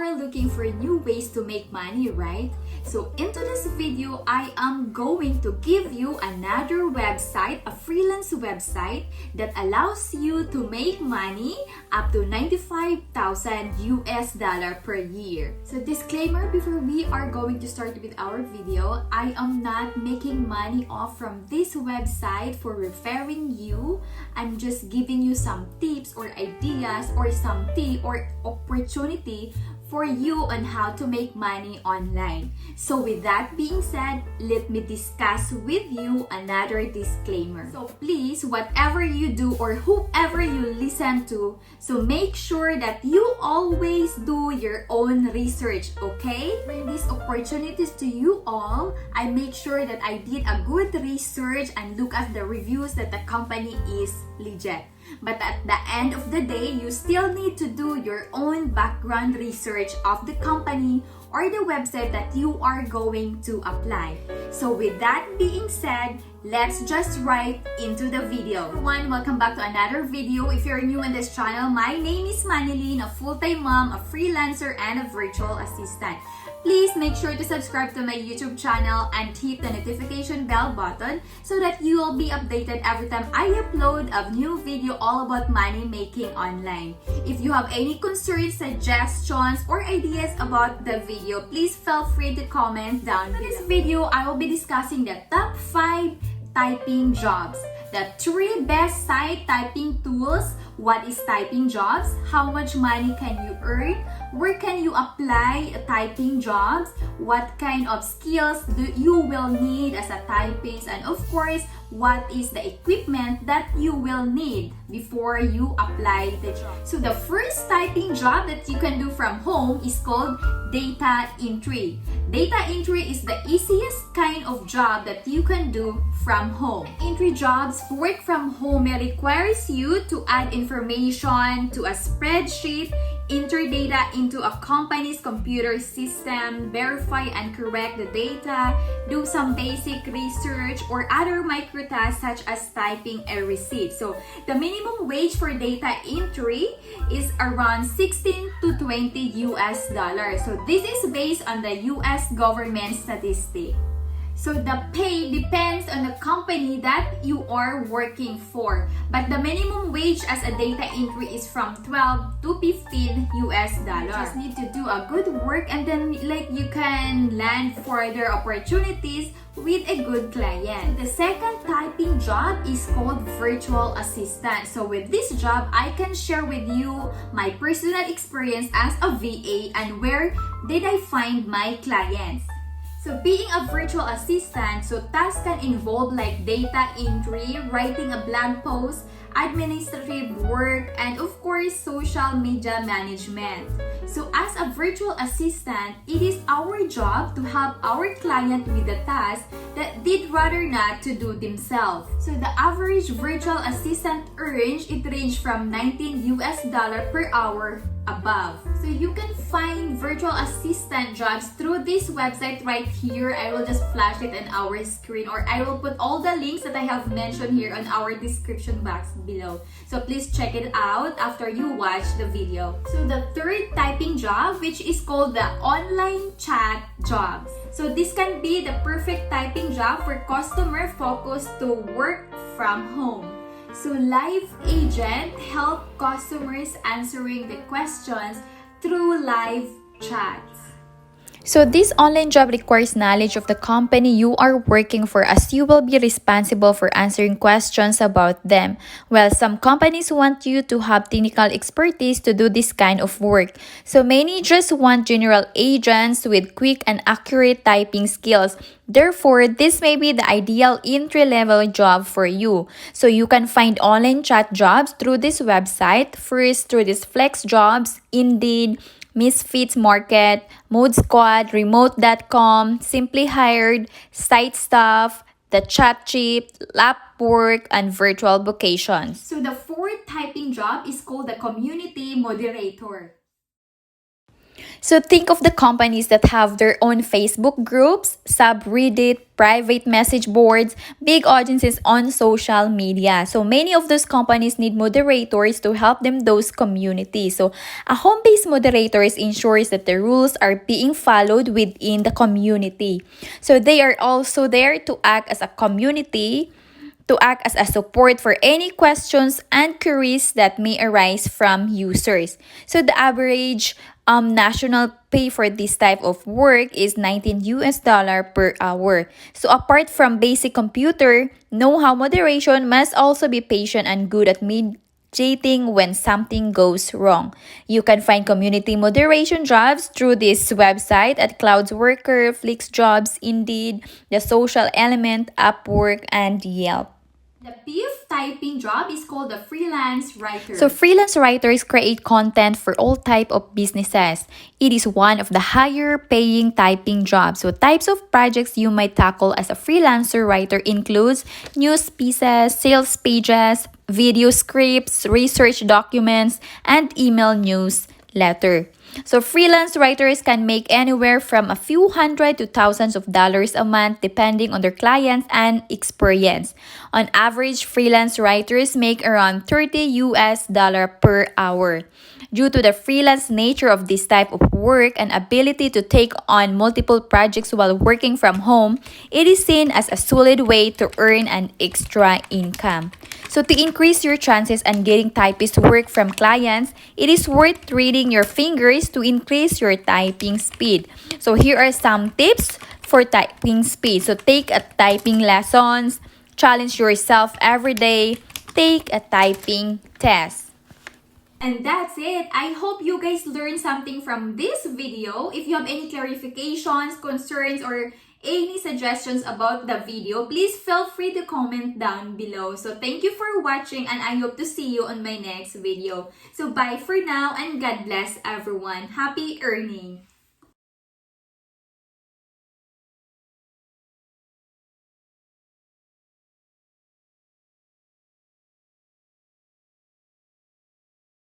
are looking for new ways to make money, right? So into this video, I am going to give you another website, a freelance website that allows you to make money up to $95,000 per year. So disclaimer, before we are going to start with our video, I am not making money off from this website for referring you. I'm just giving you some tips or ideas or some tip or opportunity for you on how to make money online. So with that being said, let me discuss with you another disclaimer. So please, whatever you do or whoever you listen to, so make sure that you always do your own research, okay? Bring these opportunities to you all, I make sure that I did a good research and look at the reviews that the company is legit. But at the end of the day, you still need to do your own background research of the company or the website that you are going to apply. So with that being said, let's just right into the video. Everyone, welcome back to another video. If you're new in this channel, my name is Manilyn, a full-time mom, a freelancer, and a virtual assistant. Please make sure to subscribe to my YouTube channel and hit the notification bell button so that you will be updated every time I upload a new video all about money making online. If you have any concerns, suggestions, or ideas about the video, please feel free to comment down below. In this video, I will be discussing the top 5 typing jobs, the 3 best site typing tools, what is typing jobs, how much money can you earn, where can you apply typing jobs, what kind of skills do you will need as a typist, and of course, what is the equipment that you will need before you apply the job. So the first typing job that you can do from home is called data entry. Data entry is the easiest kind of job that you can do from home. Entry jobs work from home requires you to add information to a spreadsheet, enter data into a company's computer system, verify and correct the data, do some basic research, or other micro tasks such as typing a receipt. So the minimum wage for data entry is around 16 to 20 US dollars. So this is based on the US government statistic. So the pay depends on the company that you are working for. But the minimum wage as a data entry is from 12 to 15 US dollars. You just need to do a good work and then you can land further opportunities with a good client. The second typing job is called virtual assistant. So with this job, I can share with you my personal experience as a VA and where did I find my clients. So being a virtual assistant, so tasks can involve like data entry, writing a blog post, administrative work, and of course, social media management. So as a virtual assistant, it is our job to help our client with the tasks that they'd rather not to do themselves. So the average virtual assistant earns, it ranges from 19 US dollar per hour above. So you can find virtual assistant jobs through this website right here. I will just flash it on our screen, or I will put all the links that I have mentioned here on our description box below. So please check it out after you watch the video. So the third typing job, which is called the online chat jobs. So this can be the perfect typing job for customer focused to work from home. So live agent help customers answering the questions through live chats. So this online job requires knowledge of the company you are working for, as you will be responsible for answering questions about them. Well, some companies want you to have technical expertise to do this kind of work. So many just want general agents with quick and accurate typing skills. Therefore, this may be the ideal entry-level job for you. So you can find online chat jobs through this website. First, through this Flex Jobs, Indeed, Misfits Market, Mode Squad, Remote.com, Simply Hired, Site Stuff, The Chat Chip, Lapwork, and Virtual Vocations. So the fourth typing job is called the community moderator. So think of the companies that have their own Facebook groups, subreddit, private message boards, big audiences on social media. So many of those companies need moderators to help them those communities. So a home-based moderator ensures that the rules are being followed within the community. So they are also there to act as a community, to act as a support for any questions and queries that may arise from users. So the average national pay for this type of work is $19 per hour. So apart from basic computer, know-how moderation must also be patient and good at mediating when something goes wrong. You can find community moderation jobs through this website at Clouds Worker, FlixJobs, Indeed, The Social Element, Upwork, and Yelp. The fifth typing job is called the freelance writer. So freelance writers create content for all type of businesses. It is one of the higher paying typing jobs. So types of projects you might tackle as a freelancer writer includes news pieces, sales pages, video scripts, research documents, and email newsletter. So freelance writers can make anywhere from a few hundred to thousands of dollars a month depending on their clients and experience. On average, freelance writers make around $30 per hour. Due to the freelance nature of this type of work and ability to take on multiple projects while working from home, it is seen as a solid way to earn an extra income. So to increase your chances and getting typist work from clients, it is worth reading your fingers to increase your typing speed. So here are some tips for typing speed. So take a typing lessons, challenge yourself every day, take a typing test. And that's it. I hope you guys learned something from this video. If you have any clarifications, concerns, or any suggestions about the video, please feel free to comment down below. So thank you for watching and I hope to see you on my next video. So bye for now and God bless everyone. Happy earning!